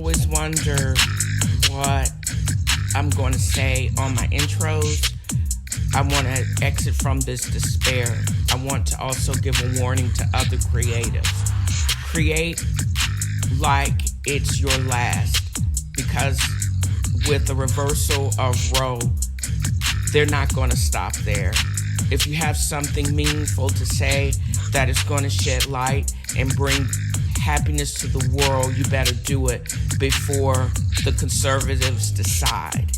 always wonder what I'm going to say on my intros. I want to exit from this despair. I want to also give a warning to other creatives. Create like it's your last, because with the reversal of Roe, they're not going to stop there. If you have something meaningful to say that is going to shed light and bring happiness to the world, you better do it before the conservatives decide.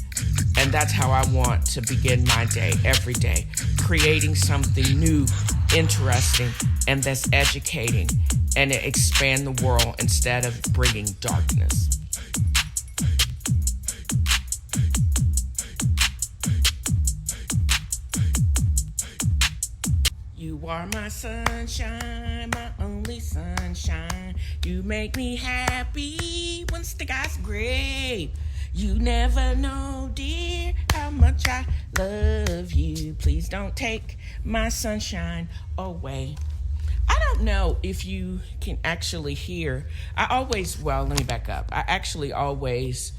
And that's how I want to begin my day, every day, creating something new, interesting, and that's educating, and to expand the world instead of bringing darkness. You are my sunshine, my only sunshine. You make me happy when the sky's gray. You never know, dear, how much I love you. Please don't take my sunshine away. I don't know if you can actually hear. Let me back up. I actually always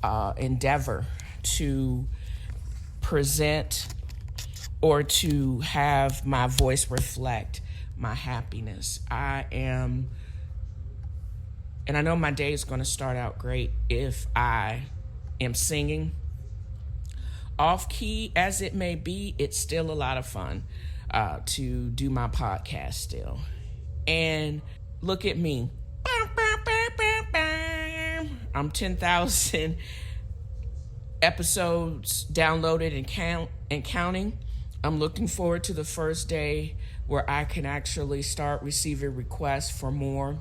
endeavor to present or to have my voice reflect my happiness. And I know my day is going to start out great if I am singing. Off key as it may be, it's still a lot of fun to do my podcast still. And look at me. I'm 10,000 episodes downloaded and counting. I'm looking forward to the first day where I can actually start receiving requests for more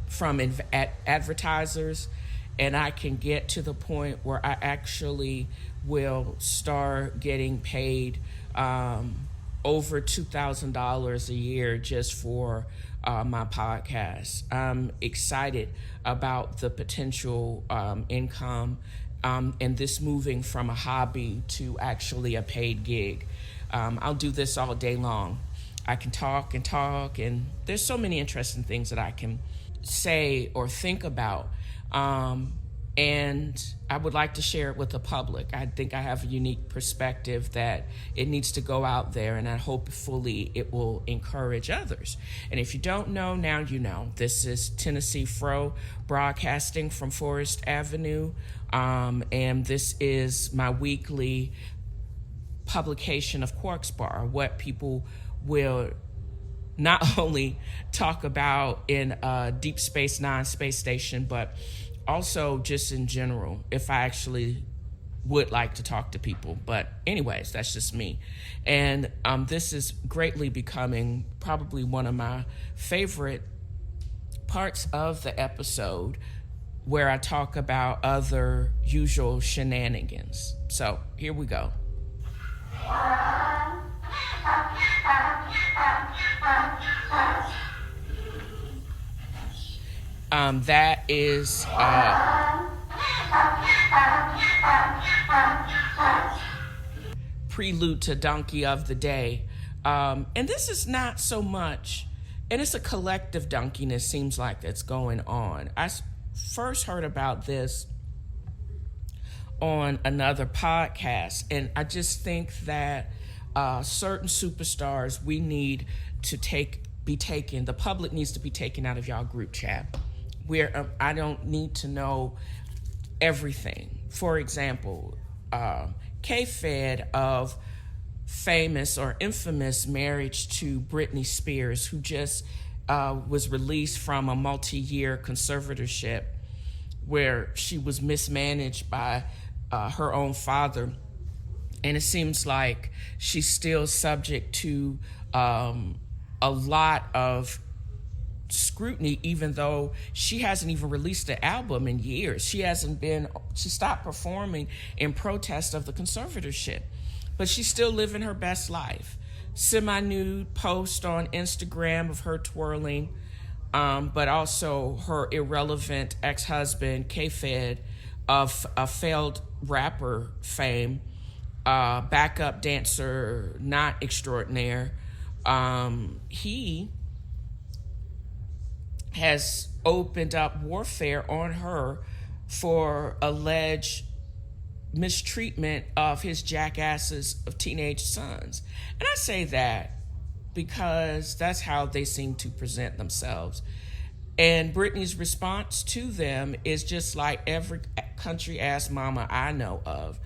from advertisers, and I can get to the point where I actually will start getting paid over $2,000 a year just for my podcast. I'm excited about the potential income and this moving from a hobby to actually a paid gig. I'll do this all day long. I can talk, and there's so many interesting things that I can say or think about. And I would like to share it with the public. I think I have a unique perspective that it needs to go out there, and I hopefully it will encourage others. And if you don't know, now you know. This is Tennessee Fro broadcasting from Forest Avenue, and this is my weekly publication of Quark's Bar, what people will not only talk about in Deep Space Nine space station, but also just in general, if I actually would like to talk to people. But anyways, that's just me. And this is greatly becoming probably one of my favorite parts of the episode, where I talk about other usual shenanigans. So here we go. That is prelude to Donkey of the Day. And this is not so much, and it's a collective donkiness, seems like, that's going on. I first heard about this on another podcast, and I just think that certain superstars, we need to the public needs to be taken out of y'all group chat, where I don't need to know everything. For example, K-Fed of famous or infamous marriage to Britney Spears, who just was released from a multi-year conservatorship where she was mismanaged by her own father. And it seems like she's still subject to a lot of scrutiny, even though she hasn't even released an album in years. She stopped performing in protest of the conservatorship, but she's still living her best life. Semi-nude post on Instagram of her twirling, but also her irrelevant ex-husband, K-Fed, of a failed rapper fame, backup dancer, not extraordinaire. He has opened up warfare on her for alleged mistreatment of his jackasses of teenage sons. And I say that because that's how they seem to present themselves. And Britney's response to them is just like every country ass mama I know of.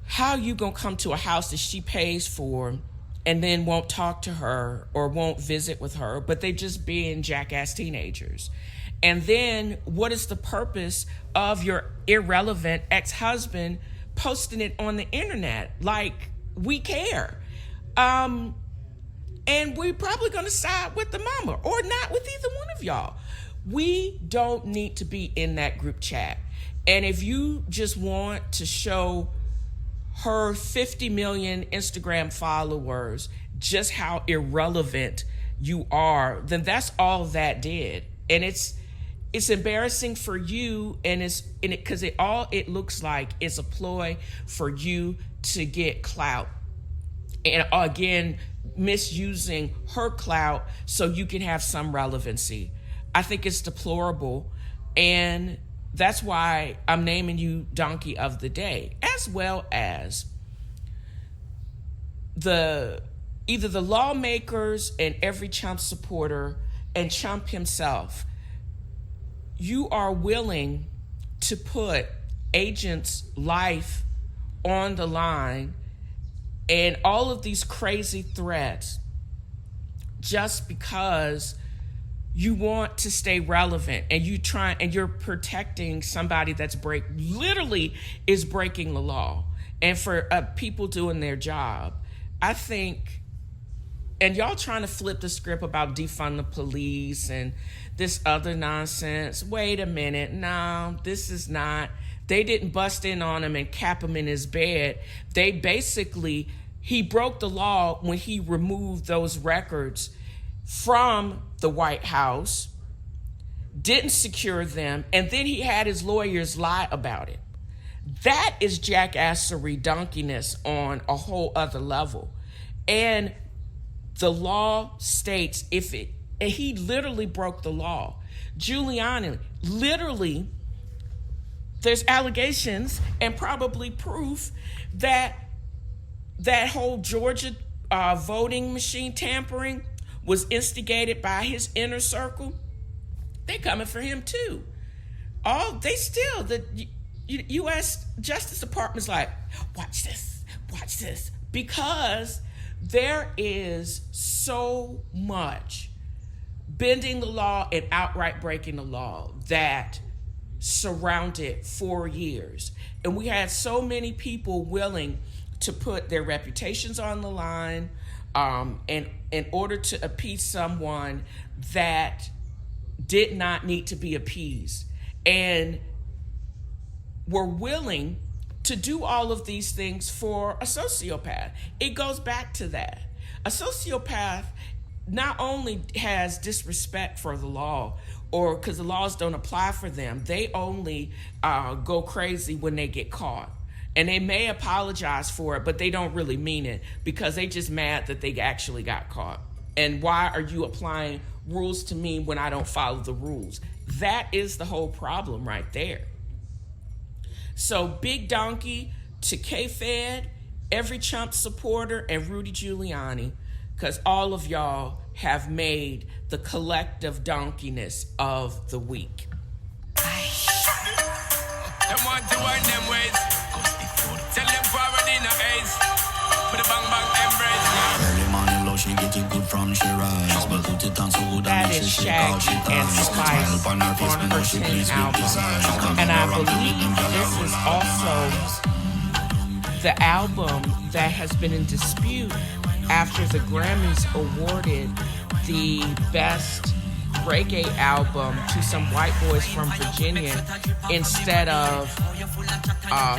How you gonna come to a house that she pays for and then won't talk to her or won't visit with her, but they just being jackass teenagers? And then what is the purpose of your irrelevant ex-husband posting it on the internet? Like, we care. And we're probably going to side with the mama or not with either one of y'all. We don't need to be in that group chat. And if you just want to show her 50 million Instagram followers just how irrelevant you are, then that's all that did. And it's embarrassing for you, and because it looks like it's a ploy for you to get clout, and again, misusing her clout so you can have some relevancy. I think it's deplorable, and that's why I'm naming you Donkey of the Day, as well as either the lawmakers and every Trump supporter and Trump himself. You are willing to put agents' life on the line and all of these crazy threats just because you want to stay relevant, and you're protecting somebody that's literally is breaking the law, and for people doing their job. I think, and y'all trying to flip the script about defund the police and this other nonsense. Wait a minute. No, this is not. They didn't bust in on him and cap him in his bed. He broke the law when he removed those records from the White House, didn't secure them, and then he had his lawyers lie about it. That is jackassery, donkiness on a whole other level. And the law states and he literally broke the law. Giuliani, literally, there's allegations and probably proof that whole Georgia voting machine tampering was instigated by his inner circle. They coming for him too. The U.S. Justice Department's like, watch this, because there is so much bending the law and outright breaking the law that surrounded 4 years. And we had so many people willing to put their reputations on the line and in order to appease someone that did not need to be appeased, and were willing to do all of these things for a sociopath. It goes back to that. A sociopath not only has disrespect for the law, or because the laws don't apply for them, they only go crazy when they get caught. And they may apologize for it, but they don't really mean it because they just mad that they actually got caught. And why are you applying rules to me when I don't follow the rules? That is the whole problem right there. So big donkey to K-Fed, every Trump supporter, and Rudy Giuliani, because all of y'all have made the collective donkiness of the week. Them want to wind them ways. Tell them forward in the ace. Put a bang bang embrace. Early morning low, she get it good from she rise. But put it on so good That that is she shake out she Shaggy and ties. Spice Smile on her face, on me her know she 10th pleased with this eyes. album. And I believe this is also the album that has been in dispute after the Grammys awarded the best reggae album to some white boys from Virginia instead of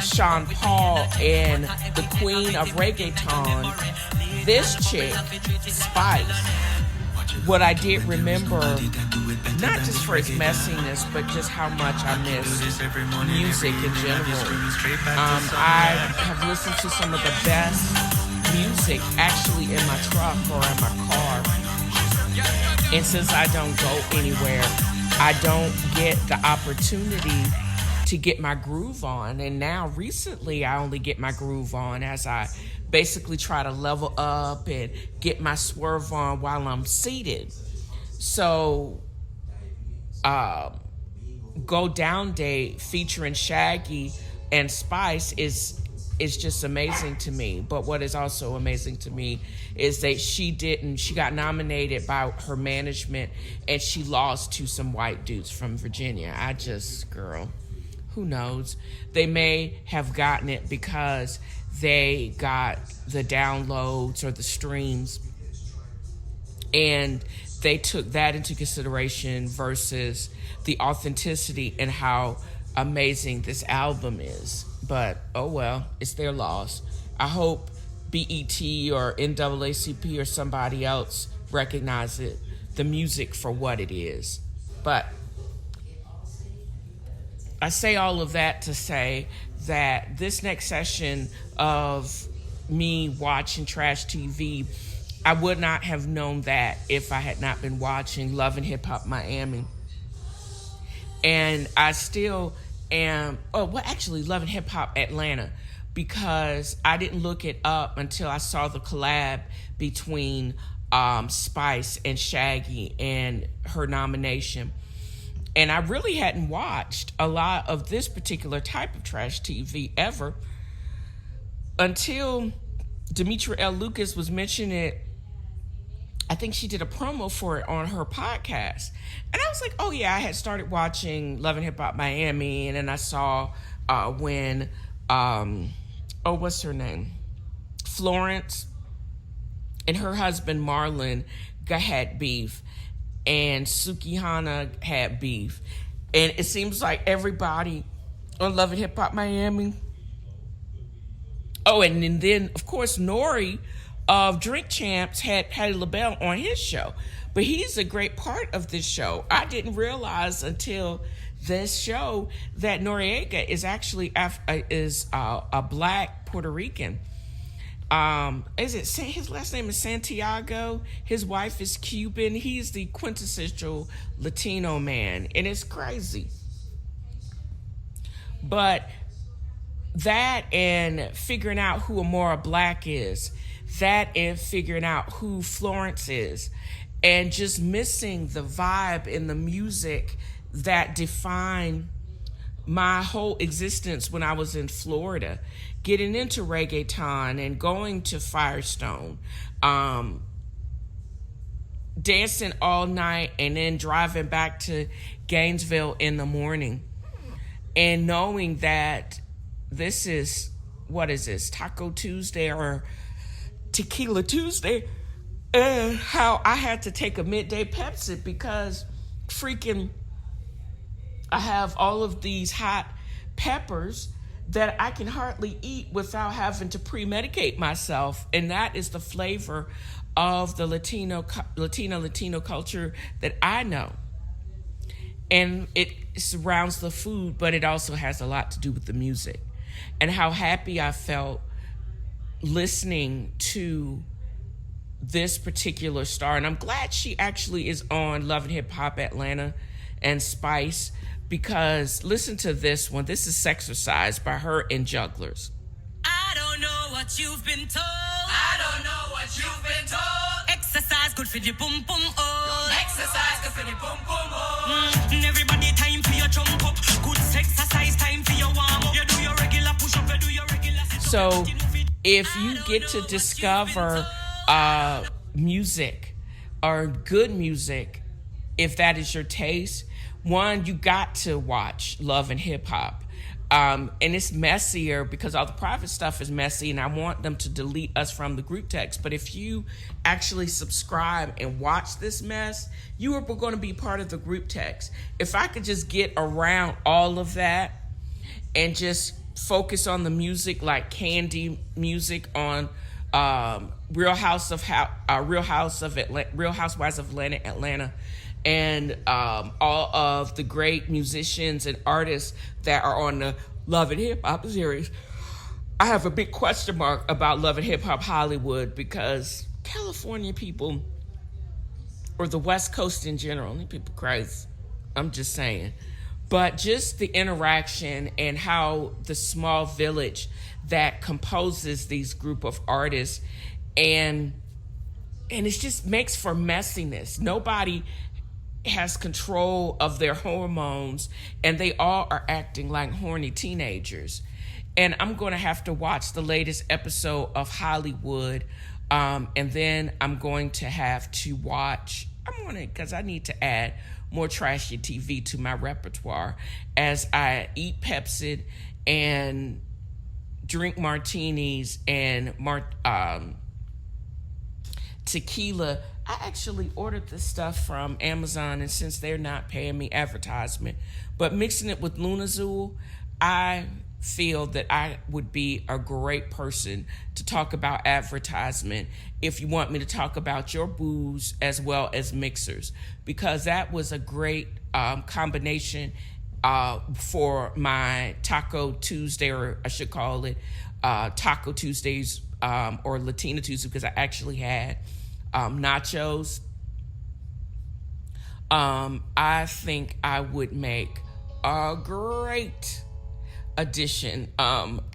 Sean Paul and the queen of reggaeton, this chick, Spice. What I did remember, not just for its messiness, but just how much I miss music in general. I have listened to some of the best music actually in my truck or in my car. And since I don't go anywhere, I don't get the opportunity to get my groove on. And now recently I only get my groove on as I basically try to level up and get my swerve on while I'm seated. So Go Down Date featuring Shaggy and Spice is just amazing to me. But what is also amazing to me is that she got nominated by her management and she lost to some white dudes from Virginia. Girl, who knows? They may have gotten it because they got the downloads or the streams and they took that into consideration versus the authenticity and how amazing this album is. But oh well, it's their loss. I hope BET or NAACP or somebody else recognize the music for what it is. But I say all of that to say that this next session of me watching trash TV, I would not have known that if I had not been watching Love and Hip Hop Miami. And I still am, Love and Hip Hop Atlanta, because I didn't look it up until I saw the collab between Spice and Shaggy and her nomination. And I really hadn't watched a lot of this particular type of trash TV ever until Demetria L. Lucas was mentioning it. I think she did a promo for it on her podcast. And I was like, oh yeah, I had started watching Love and Hip Hop Miami. And then I saw when, what's her name? Florence and her husband Marlon had beef. And Sukihana had beef. And it seems like everybody on Love and Hip Hop Miami. Oh, and then of course, Nori of Drink Champs had Patti LaBelle on his show. But he's a great part of this show. I didn't realize until this show that Noriega is actually a black Puerto Rican. His last name is Santiago. His wife is Cuban. He's the quintessential Latino man, and it's crazy. But that and figuring out who Amora Black is, that and figuring out who Florence is, and just missing the vibe and the music that defined my whole existence when I was in Florida, getting into reggaeton and going to Firestone, dancing all night and then driving back to Gainesville in the morning, and knowing that this is, what is this, Taco Tuesday or Tequila Tuesday, and how I had to take a midday Pepsi because freaking I have all of these hot peppers that I can hardly eat without having to pre-medicate myself. And that is the flavor of the Latino culture that I know. And it surrounds the food, but it also has a lot to do with the music. And how happy I felt listening to this particular star. And I'm glad she actually is on Love and Hip Hop Atlanta and Spice, because listen to this one. This is Sexercise by her and Jugglers. I don't know what you've been told. I don't know what you've been told. Exercise good for the boom boom oh. Exercise good for the boom boom oh. Everybody time for your jump up. Good exercise time for your warm up. You do your regular push up, you do your regular sit up. So if you get to discover music or good music, if that is your taste, one, you got to watch Love and Hip Hop. And it's messier because all the private stuff is messy, and I want them to delete us from the group text. But if you actually subscribe and watch this mess, you are going to be part of the group text. If I could just get around all of that and just focus on the music, like Candy music on Real Housewives of Atlanta, and all of the great musicians and artists that are on the Love and Hip Hop series, I have a big question mark about Love and Hip Hop Hollywood, because California people or the West Coast in general. These people crazy. I'm just saying. But just the interaction and how the small village that composes these group of artists, and it just makes for messiness. Nobody has control of their hormones, and they all are acting like horny teenagers. And I'm going to have to watch the latest episode of Hollywood, and then I'm going to have to watch, because I need to add more trashy TV to my repertoire as I eat Pepsi and drink martinis and tequila. I actually ordered this stuff from Amazon, and since they're not paying me advertisement, but mixing it with Lunazul, I feel that I would be a great person to talk about advertisement if you want me to talk about your booze as well as mixers, because that was a great combination for my Taco Tuesday, or I should call it Taco Tuesdays or Latina Tuesday, because I actually had nachos. I think I would make a great addition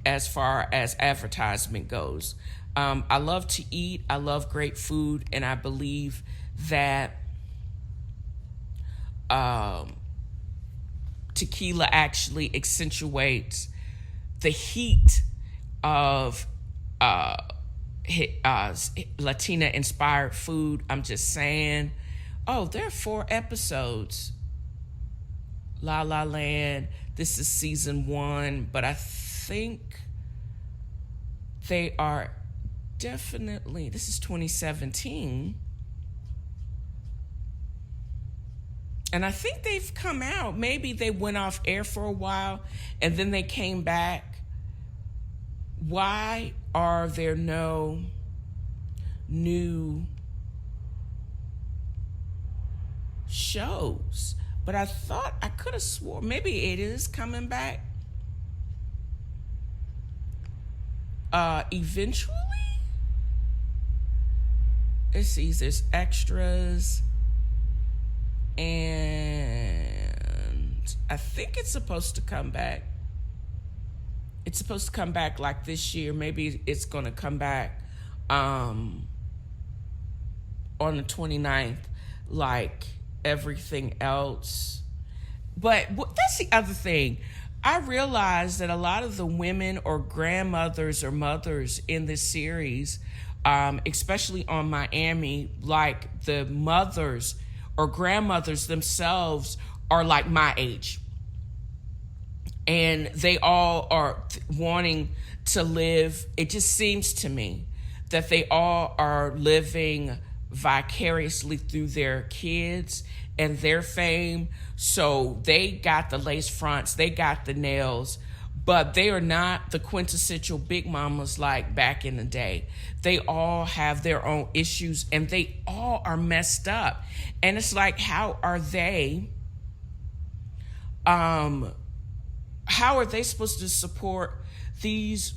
as far as advertisement goes. I love to eat. I love great food, and I believe that tequila actually accentuates the heat of Latina-inspired food. I'm just saying. Oh, there are 4 episodes. La La Land. This is season 1, but I think they are definitely, this is 2017. And I think they've come out. Maybe they went off air for a while and then they came back. Why are there no new shows? But I thought, I could have swore maybe it is coming back eventually. Let's see, there's extras, and I think it's supposed to come back. It's supposed to come back like this year. Maybe it's going to come back on the 29th, like everything else. But that's the other thing. I realized that a lot of the women or grandmothers or mothers in this series, especially on Miami, like the mothers or grandmothers themselves are like my age. And they all are wanting to live. It just seems to me that they all are living vicariously through their kids and their fame. So they got the lace fronts, they got the nails, but they are not the quintessential big mamas like back in the day. They all have their own issues and they all are messed up. And it's like, how are they supposed to support these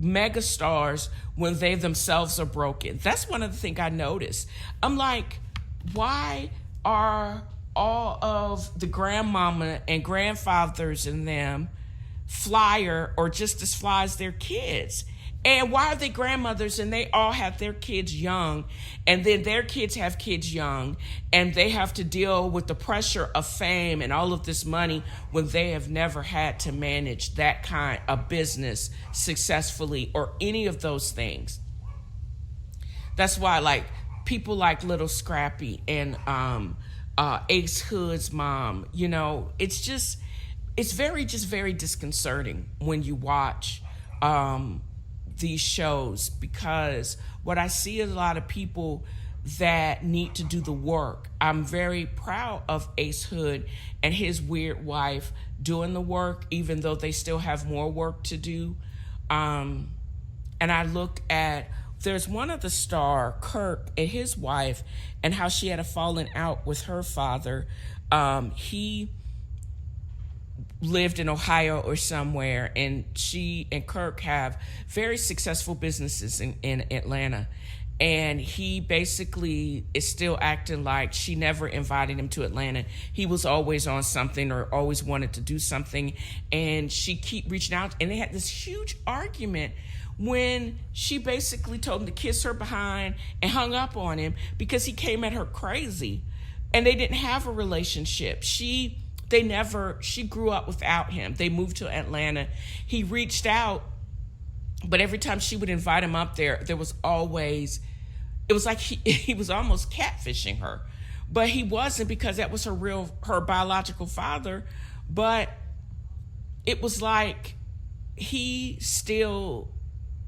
megastars when they themselves are broken? That's one of the things I noticed. I'm like, why are all of the grandmama and grandfathers in them flyer or just as fly as their kids? And why are they grandmothers and they all have their kids young, and then their kids have kids young, and they have to deal with the pressure of fame and all of this money when they have never had to manage that kind of business successfully or any of those things? That's why, like, people like Little Scrappy and Ace Hood's mom, you know, it's very disconcerting when you watch these shows, because what I see is a lot of people that need to do the work. I'm very proud of Ace Hood and his weird wife doing the work, even though they still have more work to do. And I looked at, there's one of the star, Kirk, and his wife, and how she had a falling out with her father. He lived in Ohio or somewhere, and she and Kirk have very successful businesses in Atlanta. And he basically is still acting like she never invited him to Atlanta. He was always on something or always wanted to do something. And she keep reaching out. And they had this huge argument when she basically told him to kiss her behind and hung up on him because he came at her crazy. And they didn't have a relationship. She grew up without him. They moved to Atlanta. He reached out, but every time she would invite him up there, there was always, it was like he was almost catfishing her. But he wasn't, because that was her biological father. But it was like he was still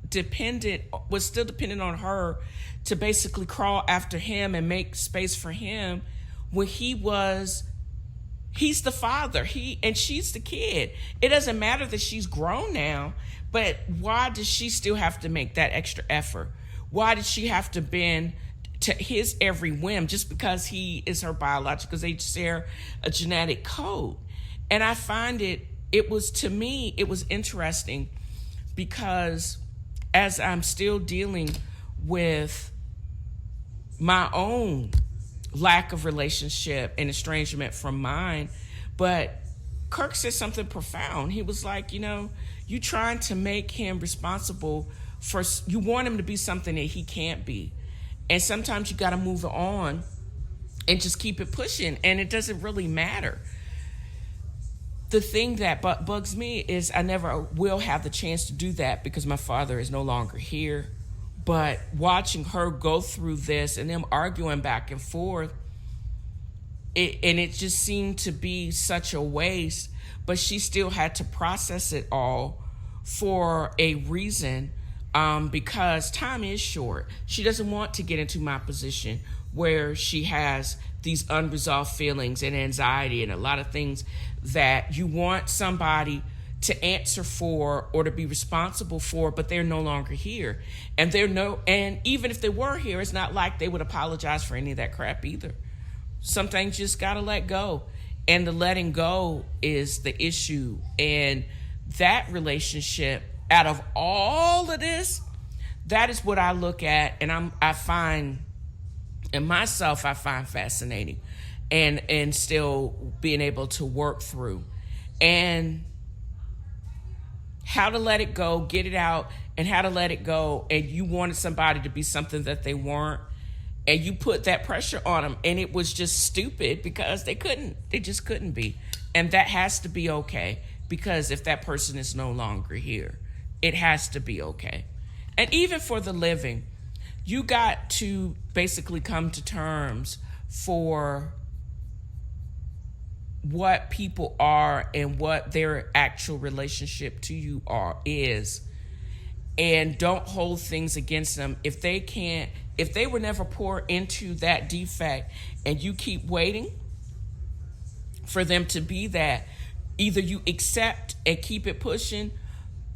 dependent on her to basically crawl after him and make space for him when he's the father, and she's the kid. It doesn't matter that she's grown now, but why does she still have to make that extra effort? Why did she have to bend to his every whim just because he is her biological, because they share a genetic code? And I find it was interesting, because as I'm still dealing with my own lack of relationship and estrangement from mine, but Kirk said something profound. He was like, you trying to make him responsible for, you want him to be something that he can't be. And sometimes you got to move on and just keep it pushing, and it doesn't really matter. The thing that bugs me is I never will have the chance to do that because my father is no longer here. But watching her go through this and them arguing back and forth, it just seemed to be such a waste. But she still had to process it all for a reason, because time is short. She doesn't want to get into my position where she has these unresolved feelings and anxiety and a lot of things that you want somebody to answer for or to be responsible for, but they're no longer here. And even if they were here, it's not like they would apologize for any of that crap either. Some things just gotta let go. And the letting go is the issue. And that relationship, out of all of this, that is what I look at, and I find fascinating and still being able to work through. And how to let it go, get it out, and how to let it go. And you wanted somebody to be something that they weren't, and you put that pressure on them, and it was just stupid because they just couldn't be. And that has to be okay, because if that person is no longer here, it has to be okay. And even for the living, you got to basically come to terms for what people are and what their actual relationship to you is, and don't hold things against them. If they were never poured into that defect, and you keep waiting for them to be that, either you accept and keep it pushing,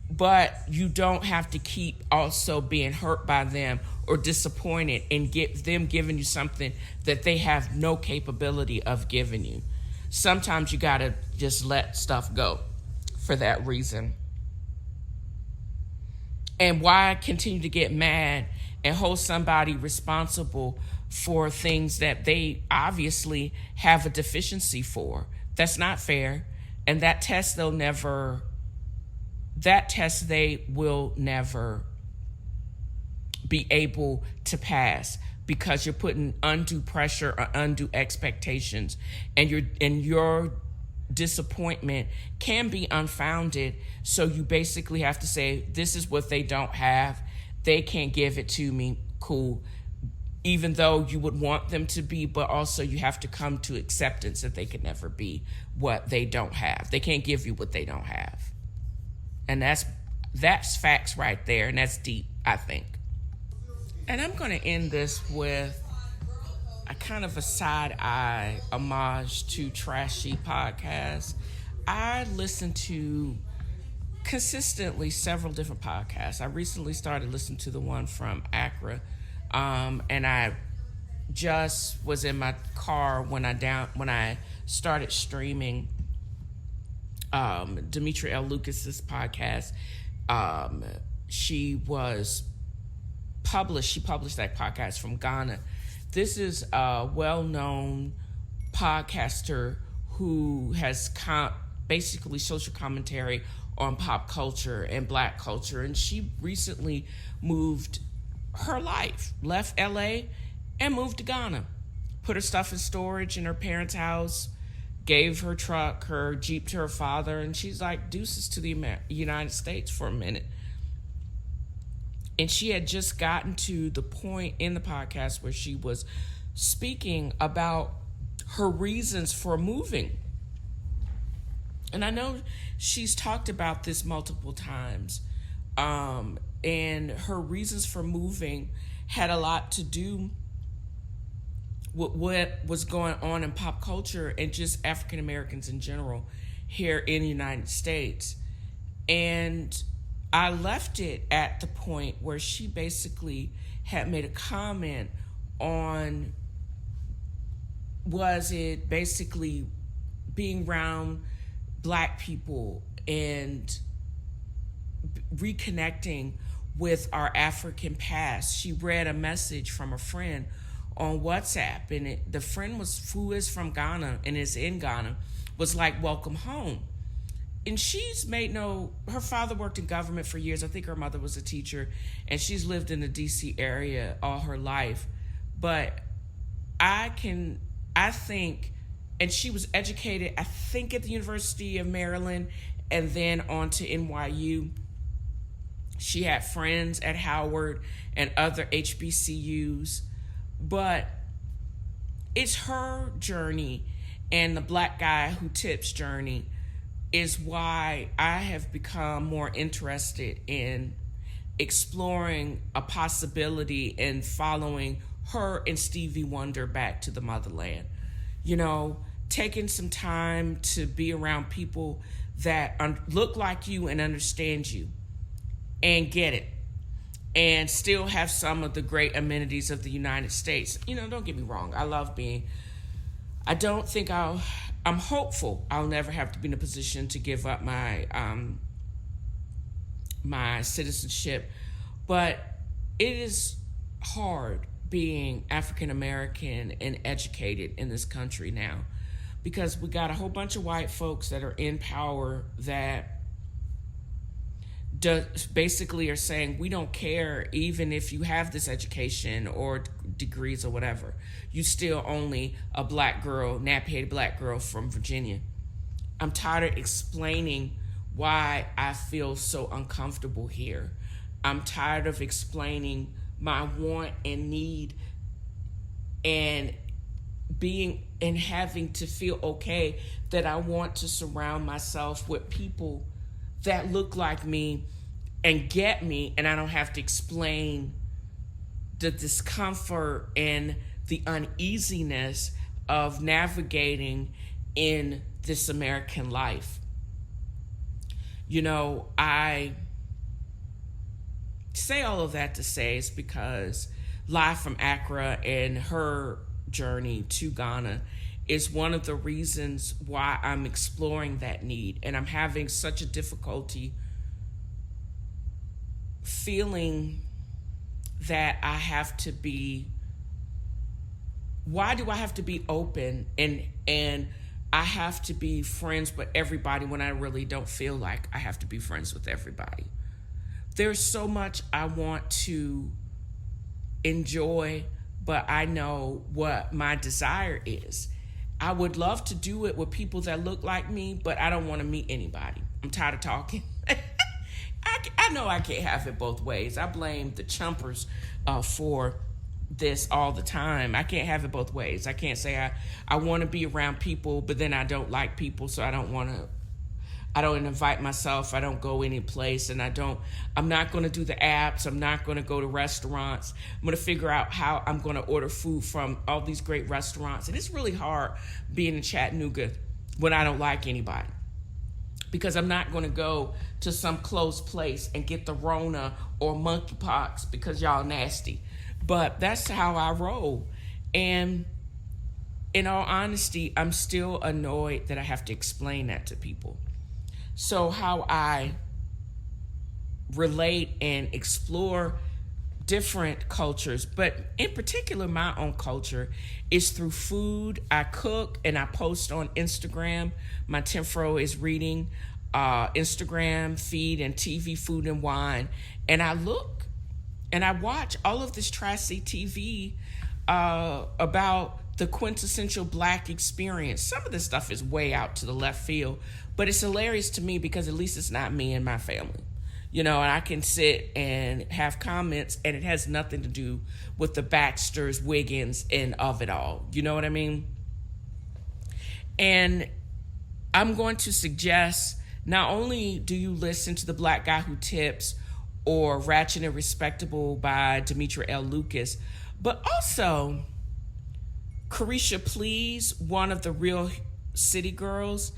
but you don't have to keep also being hurt by them or disappointed and get them giving you something that they have no capability of giving you. Sometimes you gotta just let stuff go for that reason. And why continue to get mad and hold somebody responsible for things that they obviously have a deficiency for? That's not fair. And that test they will never be able to pass, because you're putting undue pressure or undue expectations, and your disappointment can be unfounded. So you basically have to say, this is what they don't have. They can't give it to me. Cool. Even though you would want them to be, but also you have to come to acceptance that they can never be what they don't have. They can't give you what they don't have. And that's facts right there, and that's deep, I think. And I'm going to end this with a kind of a side-eye homage to trashy podcasts. I listen to consistently several different podcasts. I recently started listening to the one from Accra, and I just was in my car when I started streaming Demetria L. Lucas's podcast. She was she published that podcast from Ghana. This is a well-known podcaster who has basically social commentary on pop culture and black culture. And she recently moved her life, left LA and moved to Ghana, put her stuff in storage in her parents' house, gave her truck, her Jeep to her father, and she's like, deuces to the United States for a minute. And she had just gotten to the point in the podcast where she was speaking about her reasons for moving. And I know she's talked about this multiple times. And her reasons for moving had a lot to do with what was going on in pop culture and just African Americans in general here in the United States. And I left it at the point where she basically had made a comment on, was it basically being around black people and reconnecting with our African past. She read a message from a friend on WhatsApp, and the friend who is from Ghana and is in Ghana, was like, welcome home. And she's made her father worked in government for years. I think her mother was a teacher, and she's lived in the DC area all her life. But I think, and she was educated, I think, at the University of Maryland and then on to NYU. She had friends at Howard and other HBCUs. But it's her journey and the black guy who tips journey is why I have become more interested in exploring a possibility and following her and Stevie Wonder back to the motherland. You know, taking some time to be around people that look like you and understand you and get it, and still have some of the great amenities of the United States. You know, don't get me wrong. I'm hopeful I'll never have to be in a position to give up my my citizenship, but it is hard being African American and educated in this country now, because we got a whole bunch of white folks that are in power that basically are saying, we don't care even if you have this education or degrees or whatever. You still only a black girl, nappy-headed black girl from Virginia. I'm tired of explaining why I feel so uncomfortable here. I'm tired of explaining my want and need and having to feel okay that I want to surround myself with people that look like me and get me, and I don't have to explain the discomfort and the uneasiness of navigating in this American life. You know, I say all of that to say is because live from Accra and her journey to Ghana is one of the reasons why I'm exploring that need. And I'm having such a difficulty feeling that I have to be, why do I have to be open and I have to be friends with everybody when I really don't feel like I have to be friends with everybody? There's so much I want to enjoy, but I know what my desire is. I would love to do it with people that look like me, but I don't want to meet anybody. I'm tired of talking. I know I can't have it both ways. I blame the chumpers for this all the time. I can't have it both ways. I can't say I want to be around people, but then I don't like people, so I don't invite myself. I don't go any place, and I'm not going to do the apps. I'm not going to go to restaurants. I'm going to figure out how I'm going to order food from all these great restaurants. And it's really hard being in Chattanooga when I don't like anybody, because I'm not going to go to some closed place and get the Rona or monkeypox because y'all nasty. But that's how I roll. And in all honesty, I'm still annoyed that I have to explain that to people. So how I relate and explore different cultures, but in particular, my own culture is through food. I cook and I post on Instagram. My TNFroIsReading Instagram feed and TV, Food and Wine. And I look and I watch all of this trashy TV about the quintessential Black experience. Some of this stuff is way out to the left field, but it's hilarious to me because at least it's not me and my family. You know, and I can sit and have comments and it has nothing to do with the Baxters, Wiggins, and of it all. You know what I mean? And I'm going to suggest not only do you listen to The Black Guy Who Tips or Ratchet and Respectable by Demetria L. Lucas, but also Caresha Please, one of the Real City Girls.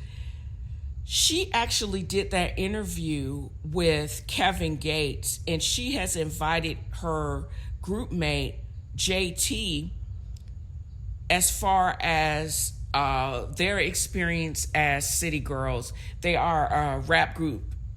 She actually did that interview with Kevin Gates, and she has invited her group mate, JT, as far as their experience as city girls. They are a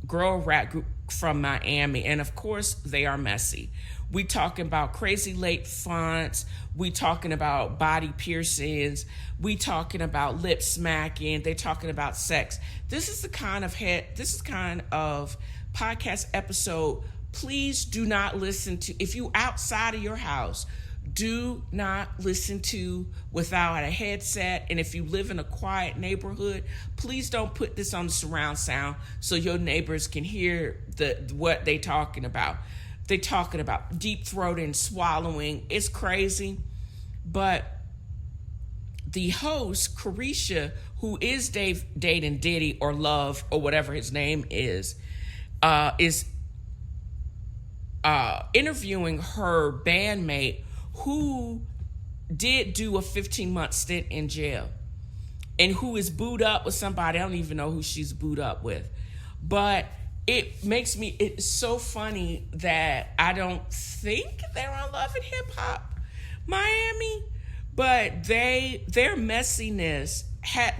girl rap group from Miami, and of course, they are messy. We talking about crazy late fonts. We talking about body piercings. We talking about lip smacking. They talking about sex. This is the kind of podcast episode. Please do not listen to. If you outside of your house, do not listen to without a headset. And if you live in a quiet neighborhood, please don't put this on the surround sound so your neighbors can hear what they talking about. They're talking about deep throating, swallowing. It's crazy. But the host, Caresha, who is dating Diddy or Love or whatever his name is interviewing her bandmate who did do a 15-month stint in jail and who is booed up with somebody. I don't even know who she's booed up with. But it's so funny that I don't think they're on Love and Hip Hop Miami, but their messiness,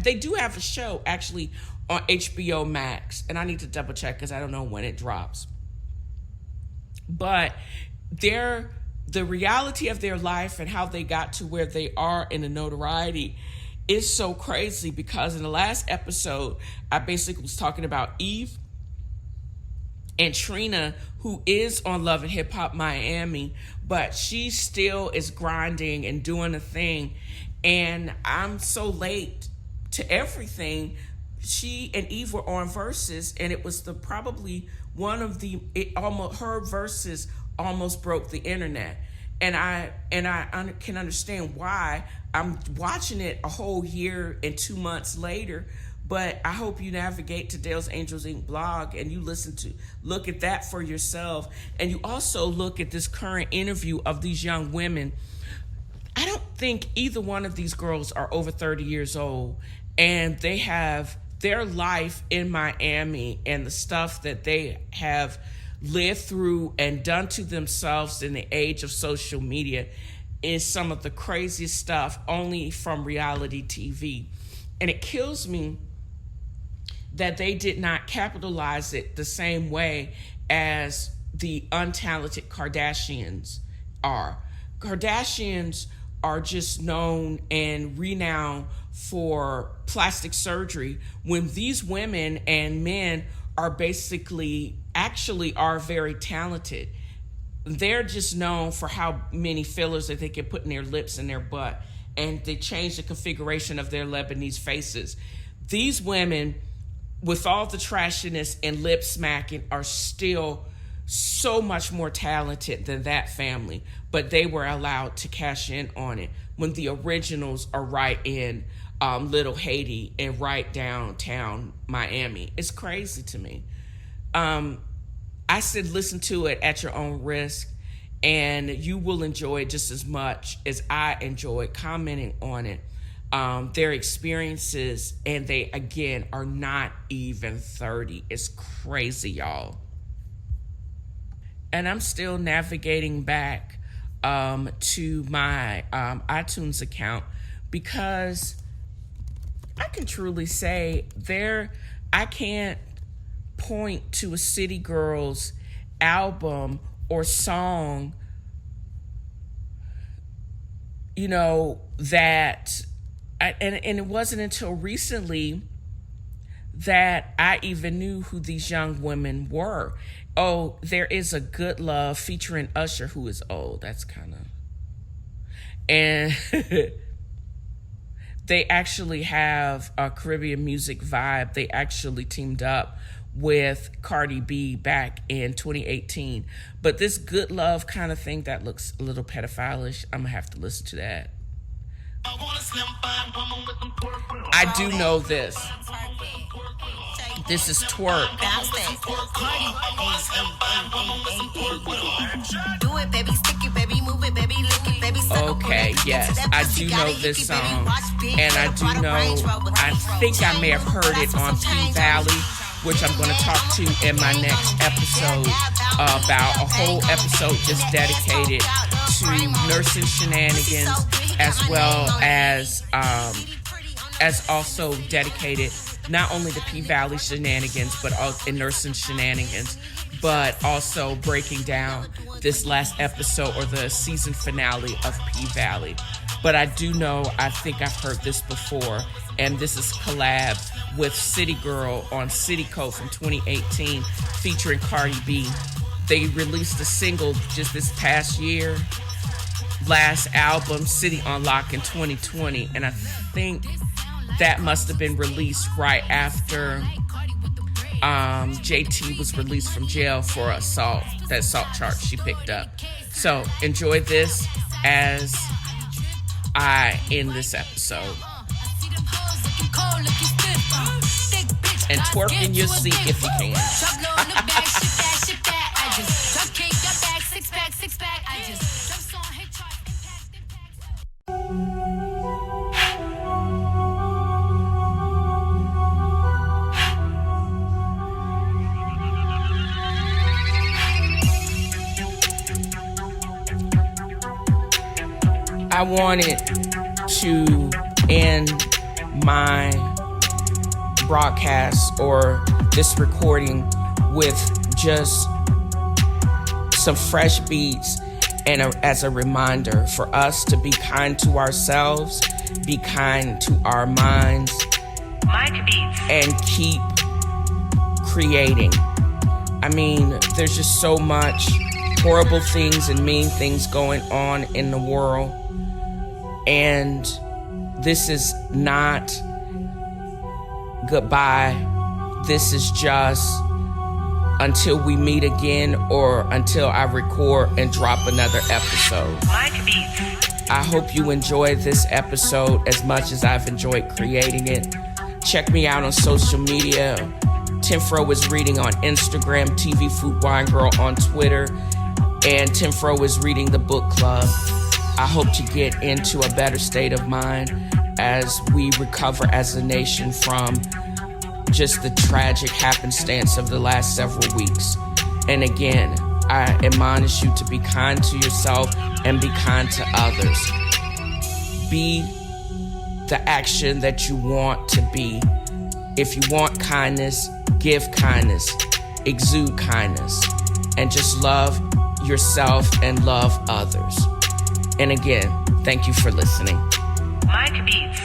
they do have a show actually on HBO Max, and I need to double check because I don't know when it drops. But the reality of their life and how they got to where they are in the notoriety is so crazy, because in the last episode, I basically was talking about Eve and Trina, who is on Love and Hip Hop Miami, but she still is grinding and doing a thing. And I'm so late to everything. She and Eve were on Versus, and it was probably one of her Versus almost broke the internet. And I can understand why. I'm watching it a whole year and 2 months later. But I hope you navigate to Dale's Angels Inc. blog and you look at that for yourself. And you also look at this current interview of these young women. I don't think either one of these girls are over 30 years old. And they have their life in Miami and the stuff that they have lived through and done to themselves in the age of social media is some of the craziest stuff only from reality TV. And it kills me that they did not capitalize it the same way as the untalented Kardashians are. Kardashians are just known and renowned for plastic surgery, when these women and men are actually are very talented. They're just known for how many fillers that they can put in their lips and their butt, and they change the configuration of their Lebanese faces. These women, with all the trashiness and lip smacking, are still so much more talented than that family, but they were allowed to cash in on it when the originals are right in Little Haiti and right downtown Miami. It's crazy to me. I said listen to it at your own risk, and you will enjoy it just as much as I enjoyed commenting on it. Their experiences, and they, again, are not even 30. It's crazy, y'all. And I'm still navigating back to my iTunes account, because I can truly say I can't point to a City Girls album or song you know, that, and it wasn't until recently that I even knew who these young women were. Oh, there is a Good Love featuring Usher, who is old. That's kind of, and they actually have a Caribbean music vibe. They actually teamed up with Cardi B back in 2018. But this Good Love kind of thing, that looks a little pedophilish. I'm gonna have to listen to that. I do know this. This is Twerk. Do it, baby, stick it, baby, move it, baby, lick it, baby. Okay, yes, I do know this song, and I do know, I think I may have heard it on P Valley, which I'm going to talk to in my next episode about a whole episode just dedicated to nursing shenanigans, as well as also dedicated not only to P Valley shenanigans, but in nursing shenanigans, but also breaking down this last episode or the season finale of P Valley. But I do know, I think I've heard this before, and this is collab with City Girl on City Code from 2018 featuring Cardi B. They released a single just this past year, last album, City on Lock, in 2020, and I think that must have been released right after JT was released from jail for assault, that assault charge she picked up. So enjoy this as I end this episode. And twerk in your seat if you can. I wanted to end my broadcast or this recording with just some fresh beats and as a reminder for us to be kind to ourselves, be kind to our minds, and keep creating. I mean, there's just so much horrible things and mean things going on in the world. And this is not goodbye. This is just until we meet again, or until I record and drop another episode. I hope you enjoyed this episode as much as I've enjoyed creating it. Check me out on social media. TNFro is Reading on Instagram, TV Food Wine Girl on Twitter, and TNFro is Reading the Book Club. I hope to get into a better state of mind as we recover as a nation from just the tragic happenstance of the last several weeks. And again, I admonish you to be kind to yourself and be kind to others. Be the action that you want to be. If you want kindness, give kindness, exude kindness, and just love yourself and love others. And again, thank you for listening. Mike Beats.